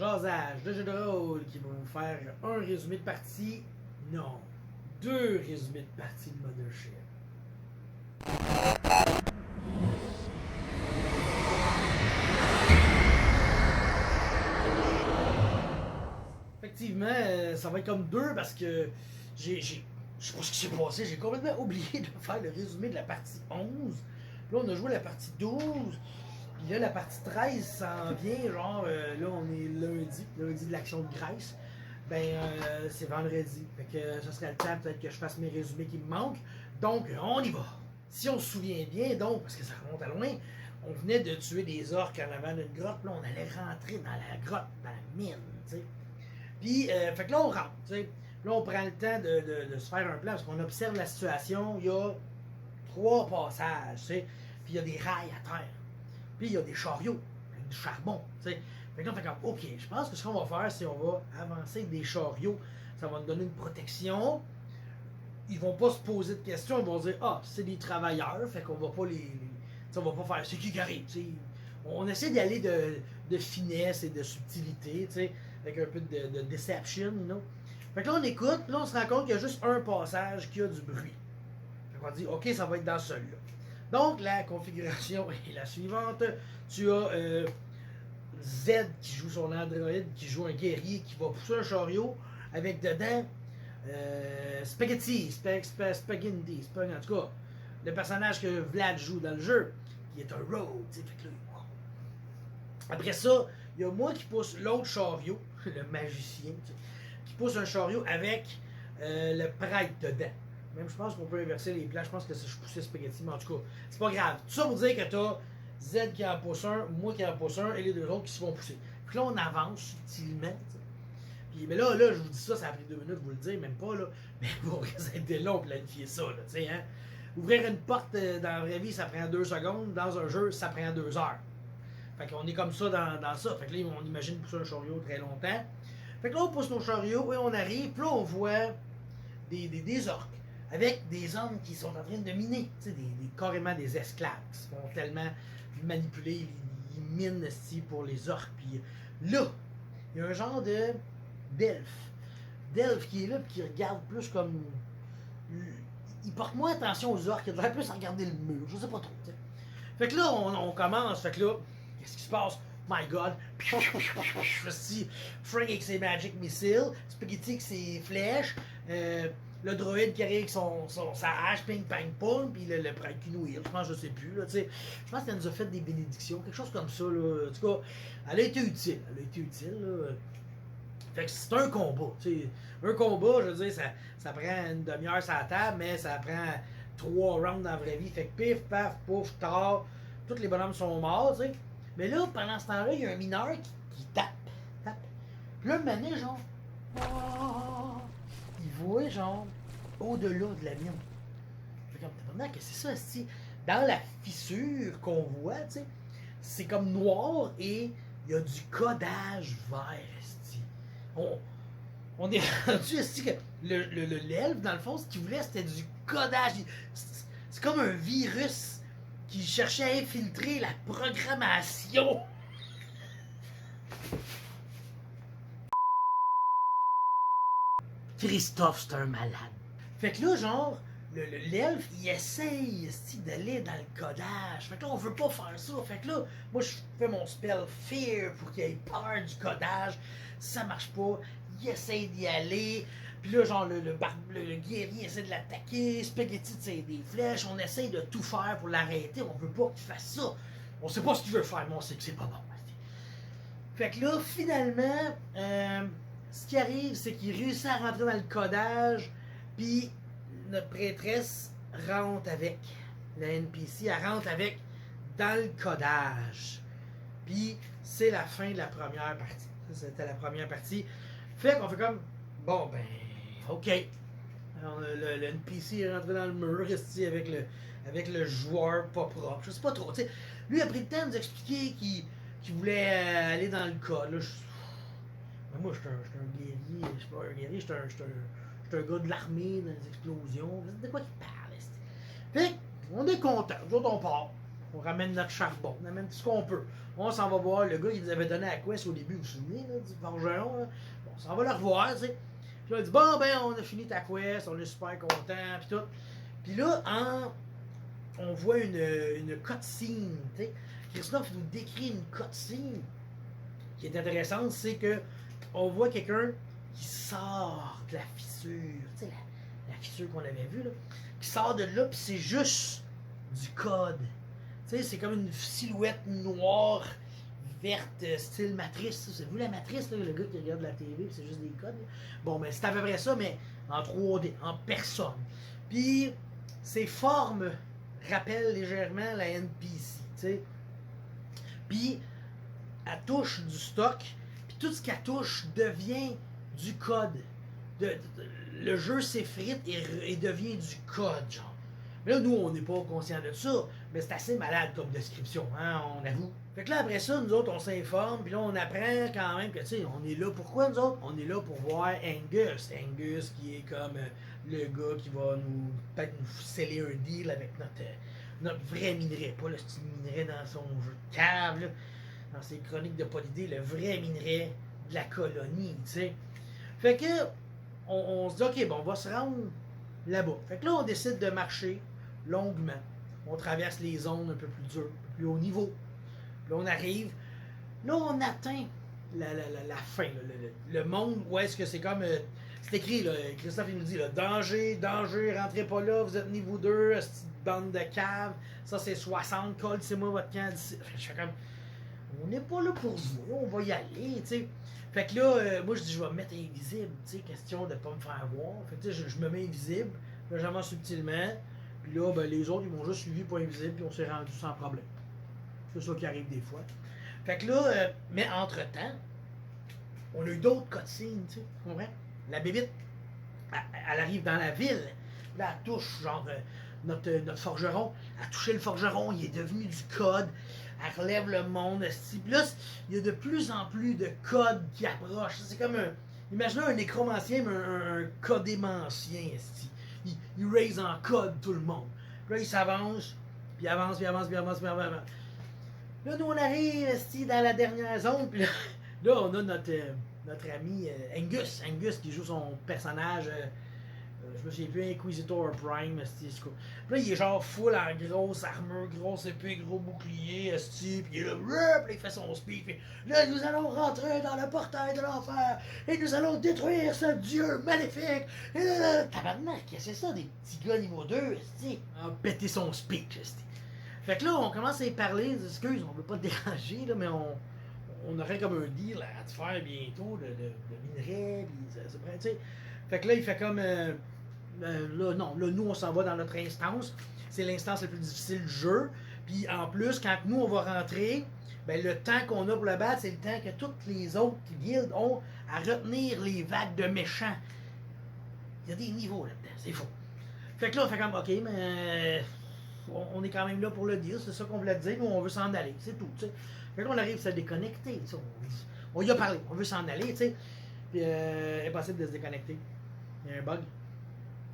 Jasage de jeu de rôle qui va vous faire un résumé de partie. Non, deux résumés de partie de Mothership. Effectivement, ça va être comme deux parce que je sais pas ce qui s'est passé, j'ai complètement oublié de faire le résumé de la partie 11. Là, on a joué la partie 12. Puis là, la partie 13 s'en vient, genre, là, on est lundi de l'action de Grèce. Ben, c'est vendredi. Fait que ça serait le temps peut-être que je fasse mes résumés qui me manquent. Donc, on y va. Si on se souvient bien, donc, parce que ça remonte à loin, on venait de tuer des orques en avant d'une grotte. Là, on allait rentrer dans la grotte, dans la mine, tu sais. Puis, fait que là, on rentre, tu sais. Là, on prend le temps de se faire un plan parce qu'on observe la situation. Il y a 3 passages, tu sais. Puis, il y a des rails à terre. Puis, il y a des chariots avec du charbon, tu sais. Fait que là, on fait comme, OK, je pense que ce qu'on va faire, c'est qu'on va avancer avec des chariots. Ça va nous donner une protection. Ils vont pas se poser de questions. Ils vont dire, ah, c'est des travailleurs. Fait qu'on va pas on va pas faire, c'est qui arrive, tu sais. On essaie d'y aller de finesse et de subtilité, tu sais, avec un peu de deception, you know. Fait que là, on écoute, là, on se rend compte qu'il y a juste un passage qui a du bruit. Fait qu'on dit, OK, ça va être dans celui-là. Donc, la configuration est la suivante. Tu as Z qui joue son androïde, qui joue un guerrier, qui va pousser un chariot avec dedans Spaghetti, en tout cas, le personnage que Vlad joue dans le jeu, qui est un rogue, tu sais, fait que là, wow. Après ça, il y a moi qui pousse l'autre chariot, le magicien, tu sais, qui pousse un chariot avec le prêtre dedans. Même je pense qu'on peut inverser les plans, je pense que je poussais Spaghetti, mais en tout cas, c'est pas grave. Tout ça pour dire que t'as Z qui en pousse un, moi qui en pousse un, et les deux autres qui se font pousser. Puis là, on avance subtilement, tu sais. Puis, mais là, je vous dis ça, ça a pris 2 minutes, vous le dire, même pas, là. Mais bon, ça a été long planifier ça, là, tu sais, hein. Ouvrir une porte dans la vraie vie, ça prend 2 secondes. Dans un jeu, ça prend 2 heures. Fait qu'on est comme ça dans ça. Fait que là, on imagine pousser un chariot très longtemps. Fait que là, on pousse nos chariots et on arrive. Puis là, on voit des orques avec des hommes qui sont en train de miner. Tu sais, carrément des esclaves qui se font tellement manipuler. Ils minent pour les orques. Puis là, il y a un genre d'elfe qui est là et qui regarde plus comme. Il porte moins attention aux orques, il devrait plus regarder le mur, je sais pas trop. T'sais. Fait que là, on commence, fait que là, qu'est-ce qui se passe? My God! Frank avec ses magic missiles, Spaghetti avec ses flèches, le droïde qui arrive avec sa hache, ping, pang, pong, puis le prêtre qui nous heal, je pense, je sais plus, là, t'sais. Je pense qu'elle nous a fait des bénédictions, quelque chose comme ça, là. En tout cas, elle a été utile, là. Fait que c'est un combat, tu sais. Un combat, je veux dire, ça prend une demi-heure sur la table, mais ça prend 3 rounds dans la vraie vie. Fait que pif, paf, pouf, tard, tous les bonhommes sont morts, tu sais. Mais là, pendant ce temps-là, il y a un mineur qui tape. Puis là, le mané, genre, il voit, genre, au-delà de la mine. Fait comme, qu'est-ce que c'est ça, c'ti? Dans la fissure qu'on voit, tu sais, c'est comme noir et il y a du codage vert, c'ti. On est rendu ici que l'elfe, dans le fond, ce qu'il voulait, c'était du codage. C'est comme un virus qui cherchait à infiltrer la programmation. Christophe, c'est un malade. Fait que là, genre, l'elfe, il essaye d'aller dans le codage. Fait que là, on veut pas faire ça. Fait que là, moi, je fais mon spell Fear pour qu'il ait peur du codage. Ça marche pas. Il essaye d'y aller. Puis là, genre, le guerrier essaie de l'attaquer. Spaghetti tire des flèches. On essaye de tout faire pour l'arrêter. On veut pas qu'il fasse ça. On sait pas ce qu'il veut faire, mais on sait que c'est pas bon. Fait que là, finalement, ce qui arrive, c'est qu'il réussit à rentrer dans le codage. Puis notre prêtresse rentre avec. La NPC, elle rentre avec dans le codage. Puis c'est la fin de la première partie. Ça, c'était la première partie. Fait qu'on fait comme, bon ben, ok. Alors, le NPC est rentré dans le mur, resté avec le joueur pas propre. Je sais pas trop. T'sais. Lui, il a pris le temps de nous expliquer qu'il voulait aller dans le code. Là, ben, moi, je suis un guerrier. Je suis pas un guerrier, je suis un gars de l'armée dans les explosions. De quoi qu'il parle? Fait on est content. Nous autres, on part. On ramène notre charbon, on amène tout ce qu'on peut. On s'en va voir le gars qui nous avait donné à Quest au début, vous vous souvenez, là, du forgeron, là? Bon, on s'en va le revoir, tu sais. Puis là, il dit, bon, ben, on a fini ta Quest, on est super content, puis tout. Puis là, on voit une cutscene, tu sais. Christophe nous décrit une cutscene qui est intéressante, c'est que on voit quelqu'un qui sort de la fissure, tu sais, la fissure qu'on avait vue, là, qui sort de là, puis c'est juste du code. Tu sais, c'est comme une silhouette noire, verte, style Matrice. C'est vous la Matrice, là, le gars qui regarde la TV, c'est juste des codes. Là. Bon, ben c'est à peu près ça, mais en 3D, en personne. Puis, ses formes rappellent légèrement la NPC, tu sais. Puis, elle touche du stock, puis tout ce qu'elle touche devient du code. Le jeu s'effrite et devient du code, genre. Mais là, nous, on n'est pas conscient de ça, mais c'est assez malade comme description, hein, on avoue. Fait que là, après ça, nous autres, on s'informe, puis là, on apprend quand même que, tu sais, on est là pourquoi, nous autres? On est là pour voir Angus. Angus, qui est comme le gars qui va peut-être nous sceller un deal avec notre vrai minerai, pas le style minerai dans son jeu de cave, là, dans ses chroniques de Polydé, le vrai minerai de la colonie, tu sais. Fait que, on se dit, ok, bon, on va se rendre là-bas. Fait que là, on décide de marcher longuement. On traverse les zones un peu plus dures, un peu plus haut niveau. Puis là, on arrive. Là, on atteint la fin. Là, le monde où est-ce que c'est comme... c'est écrit, là, Christophe, il nous dit, là, danger, danger, rentrez pas là, vous êtes niveau 2, cette bande de caves. Ça, c'est 60, colle, c'est moi votre camp d'ici. Je fais comme... On n'est pas là pour jouer, on va y aller, tu sais. Fait que là, moi, je dis, je vais me mettre invisible, tu sais, question de pas me faire voir. Fait que, tu sais, je me mets invisible, là, j'avance subtilement. Puis là, ben, les autres, ils m'ont juste suivi pour invisible, puis on s'est rendu sans problème. C'est ça qui arrive des fois. Fait que là, mais entre-temps, on a eu d'autres cutscenes, tu sais, tu comprends? La bébite, elle arrive dans la ville, là, elle touche, genre, notre forgeron. Elle a touché le forgeron, il est devenu du code. Elle relève le monde. Puis là, il y a de plus en plus de codes qui approchent. C'est comme un... Imaginez un nécromancien, mais un codémancien. Il raise en code tout le monde. Puis là, il s'avance, puis il avance, puis il avance, puis il avance, puis il avance. Là, nous, on arrive dans la dernière zone, puis là on a notre ami Angus. Angus qui joue son personnage... je me souviens plus, Inquisitor Prime, esti, puis là, il est genre full en grosse armure, grosse épée, gros bouclier, esti, puis il est là, puis il fait son speech, puis là, nous allons rentrer dans le portail de l'enfer, et nous allons détruire ce dieu maléfique, et là, tabarnak, qu'est-ce que c'est ça, des petits gars niveau 2, esti, a pété son speech, esti. Fait que là, on commence à y parler, excuse, on veut pas te déranger, là, mais on aurait comme un deal à te faire bientôt, de minerais, puis ça prend, tu sais. Fait que là, il fait comme... là, non, là, nous, on s'en va dans notre instance. C'est l'instance la plus difficile du jeu. Puis en plus, quand nous, on va rentrer, ben, le temps qu'on a pour le battre, c'est le temps que toutes les autres guildes ont à retenir les vagues de méchants. Il y a des niveaux là-dedans, c'est faux. Fait que là, on fait comme, ok, mais on est quand même là pour le dire, c'est ça qu'on voulait dire, nous, on veut s'en aller, c'est tout, tu sais. Fait que là, on arrive à se déconnecter, on y a parlé, on veut s'en aller, tu sais. Puis, impossible de se déconnecter. Il y a un bug.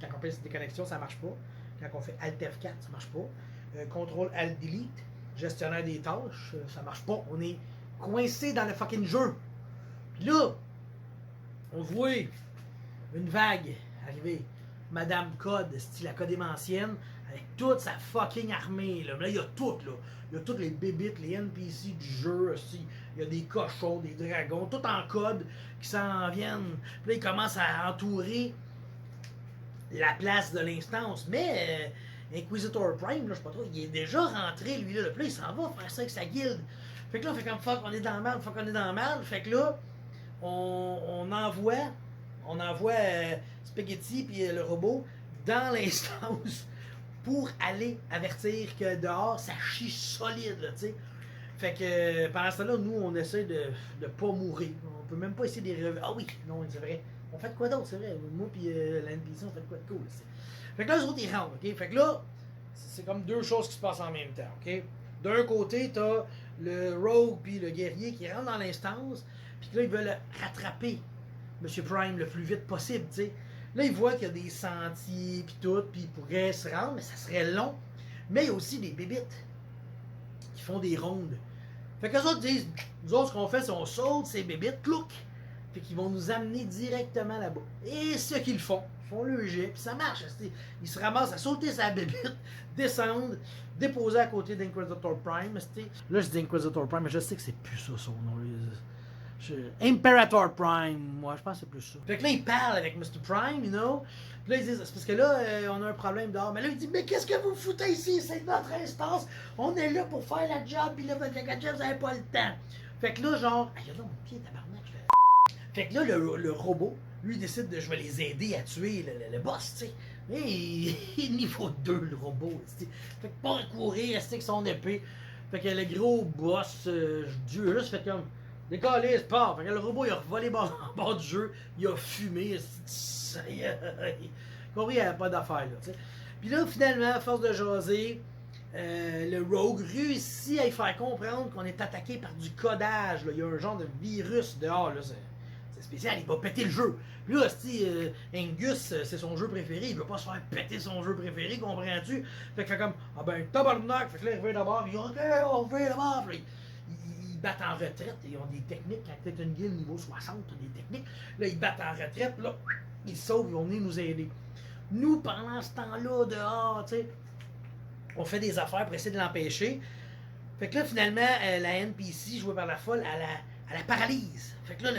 Quand on fait cette déconnexion, ça marche pas. Quand on fait Alt F4, ça marche pas. Contrôle Alt Delete, gestionnaire des tâches, ça marche pas. On est coincé dans le fucking jeu. Puis là, on voit une vague arriver. Madame Code, style la codémancienne, avec toute sa fucking armée. Là, il y a tout, là. Il y a toutes les bébites, les NPC du jeu aussi. Il y a des cochons, des dragons, tout en code qui s'en viennent. Puis là, ils commencent à entourer la place de l'instance. Mais Inquisitor Prime, là, je sais pas trop, il est déjà rentré, lui, là. Puis là, il s'en va faire ça avec sa guilde. Fait que là, on fait comme fuck, on est dans le mal, fuck, on est dans le mal. Fait que là, on envoie Spaghetti puis le robot dans l'instance pour aller avertir que dehors, ça chie solide, là, tu sais. Fait que pendant ce temps-là, nous, on essaie de pas mourir. On peut même pas essayer de les revenir. Ah oui, non, c'est vrai. On fait de quoi d'autre, c'est vrai. Moi puis l'NPC, on fait de quoi de cool. T'sais. Fait que là, les autres, ils rentrent, ok? Fait que là, c'est comme deux choses qui se passent en même temps, ok? D'un côté, t'as le rogue puis le guerrier qui rentrent dans l'instance, puis là, ils veulent rattraper M. Prime le plus vite possible, tu sais. Là, ils voient qu'il y a des sentiers, puis tout, puis ils pourraient se rendre, mais ça serait long. Mais il y a aussi des bébites. font des rondes. Fait qu'eux autres disent, nous autres, ce qu'on fait, c'est on saute ces bébites, clouc, fait qu'ils vont nous amener directement là-bas. Et ce qu'ils font, ils font le jet, puis ça marche. Ils se ramassent à sauter sa bébite, descendre, déposer à côté d'Inquisitor Prime. Là, je dis Inquisitor Prime, mais je sais que c'est plus ça son nom. Imperator Prime, moi, je pense que c'est plus ça. Fait que là, il parle avec Mr. Prime, you know. Puis là, ils disent, c'est parce que là, on a un problème dehors. Mais là, il dit, mais qu'est-ce que vous foutez ici? C'est notre instance. On est là pour faire la job, puis là, votre job, vous n'avez pas le temps. Fait que là, genre, ah, y'a là mon pied, tabarnak. Fait que là, le robot, lui, décide de, je vais les aider à tuer le boss, tu sais. Mais niveau 2, le robot, tu sais. Fait que pas courir, rester avec son épée. Fait que le gros boss, Dieu, juste fait comme. Décollé, c'est pas. Fait que le robot, il a volé en bord du jeu, il a fumé. Compris, il n'y avait pas d'affaire là, tu sais. Puis là, finalement, à force de jaser, le Rogue réussit à y faire comprendre qu'on est attaqué par du codage. Là. Il y a un genre de virus dehors, là. C'est spécial, il va péter le jeu. Puis là, Angus, c'est son jeu préféré, il veut pas se faire péter son jeu préféré, comprends-tu? Fait que fait comme, ah ben, tabarnak, fait que là, il revient d'abord, il dit, ok, on revient d'abord. Ils battent en retraite, ils ont des techniques, quand t'es une guilde niveau 60, t'as des techniques. Là, ils battent en retraite, là, ils sauvent, ils vont venir nous aider. Nous, pendant ce temps-là, dehors, tu sais, on fait des affaires pour essayer de l'empêcher. Fait que là, finalement, la NPC, jouée par la folle, elle la paralyse. Fait que là,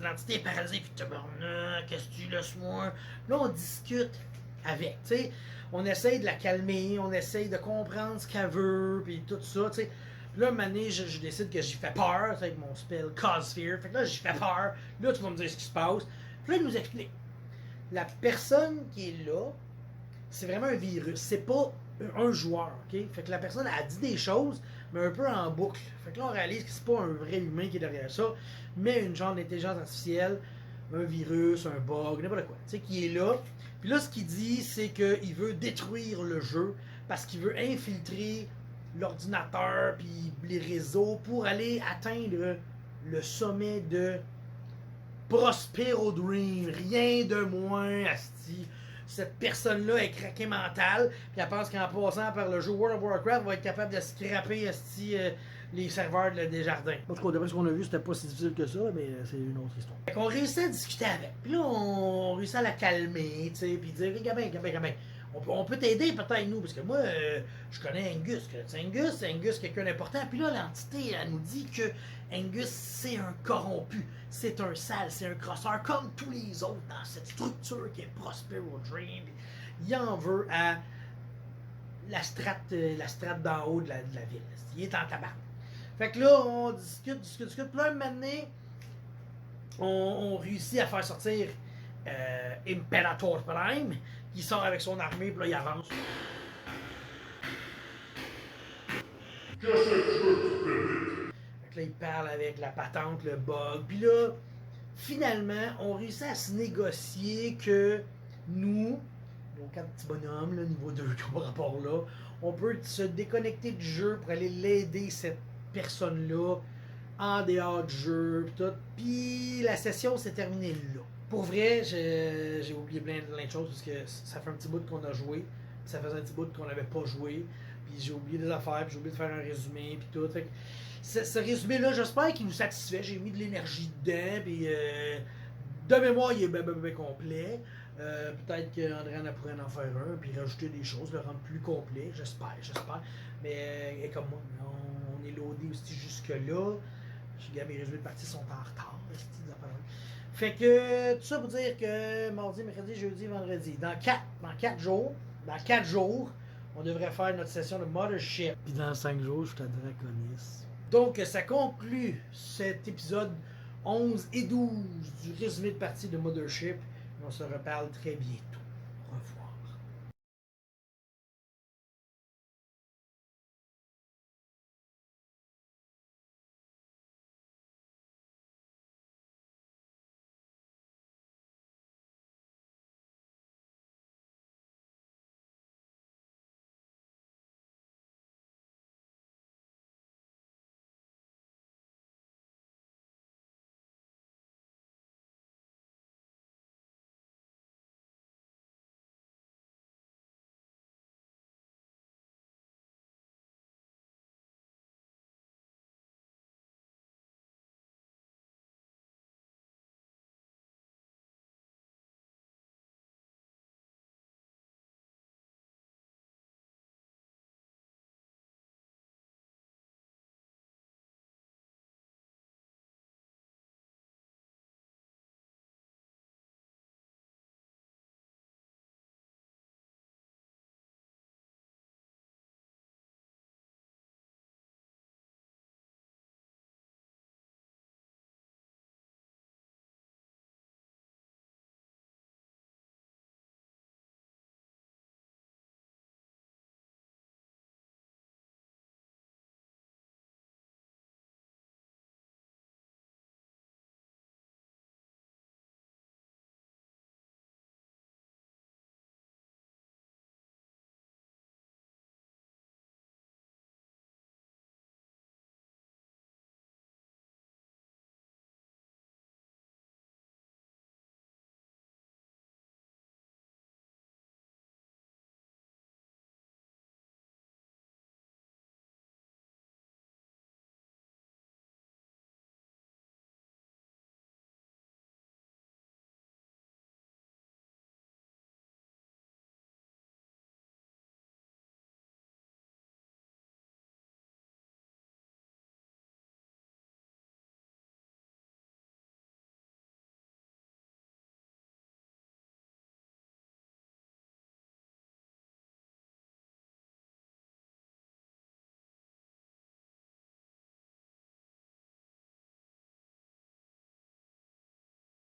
l'entité est paralysée, puis tabarnak, qu'est-ce que tu laisses-moi? Là, on discute avec, tu sais. On essaye de la calmer, on essaye de comprendre ce qu'elle veut, puis tout ça, tu sais. Puis là, un moment donné, je décide que j'y fais peur, avec mon spell Cause Fear. Fait que là, j'y fais peur. Là, tu vas me dire ce qui se passe. Puis là, il nous explique. La personne qui est là, c'est vraiment un virus. C'est pas un joueur, ok? Fait que la personne a dit des choses, mais un peu en boucle. Fait que là, on réalise que c'est pas un vrai humain qui est derrière ça, mais une genre d'intelligence artificielle, un virus, un bug, n'importe quoi, tu sais, qui est là. Puis là, ce qu'il dit, c'est qu'il veut détruire le jeu parce qu'il veut infiltrer l'ordinateur puis les réseaux pour aller atteindre le sommet de Prospero Dream. Rien de moins, asti. Cette personne-là est craquée mentale, puis elle pense qu'en passant par le jeu World of Warcraft, elle va être capable de scraper les serveurs des jardins. En tout cas, d'après ce qu'on a vu, c'était pas si difficile que ça, mais c'est une autre histoire. Fait qu'on réussit à discuter avec. Puis là, on réussit à la calmer, tu sais, puis dire, Gabin, on peut t'aider peut-être, nous, parce que moi, je connais Angus. Angus, quelqu'un d'important. Puis là, l'entité, elle nous dit que Angus, c'est un corrompu. C'est un sale, c'est un crosseur, comme tous les autres dans cette structure qui est Prospero Dream. Il en veut à la strate d'en haut de la ville. Il est en tabac. Fait que là, on discute. Puis là, un moment donné, on réussit à faire sortir Imperator Prime, qui sort avec son armée, puis là, il avance. Fait que là, il parle avec la patente, le bug. Puis là, finalement, on réussit à se négocier que nous, nos 4 petits bonhommes, là, niveau 2, qui ont rapport là, on peut se déconnecter du jeu pour aller l'aider, cette personne-là, en dehors du jeu, puis tout. Puis la session s'est terminée là. Pour vrai, j'ai oublié plein de choses, parce que ça fait un petit bout qu'on a joué, ça faisait un petit bout qu'on n'avait pas joué, puis j'ai oublié des affaires, puis j'ai oublié de faire un résumé, puis tout. Fait que ce résumé-là, j'espère qu'il vous satisfait. J'ai mis de l'énergie dedans, puis de mémoire, il est bien complet. Peut-être qu'André en pourrait en faire un, puis rajouter des choses, le rendre plus complet, j'espère. Mais comme moi, on est loadé aussi jusque-là. Mes résumés de partie sont en retard. Fait que tout ça pour dire que mardi, mercredi, jeudi, vendredi, dans 4 jours, on devrait faire notre session de Mothership. Puis dans 5 jours, je suis à Draconis. Donc, ça conclut cet épisode 11 et 12 du résumé de partie de Mothership. On se reparle très bientôt. Au revoir.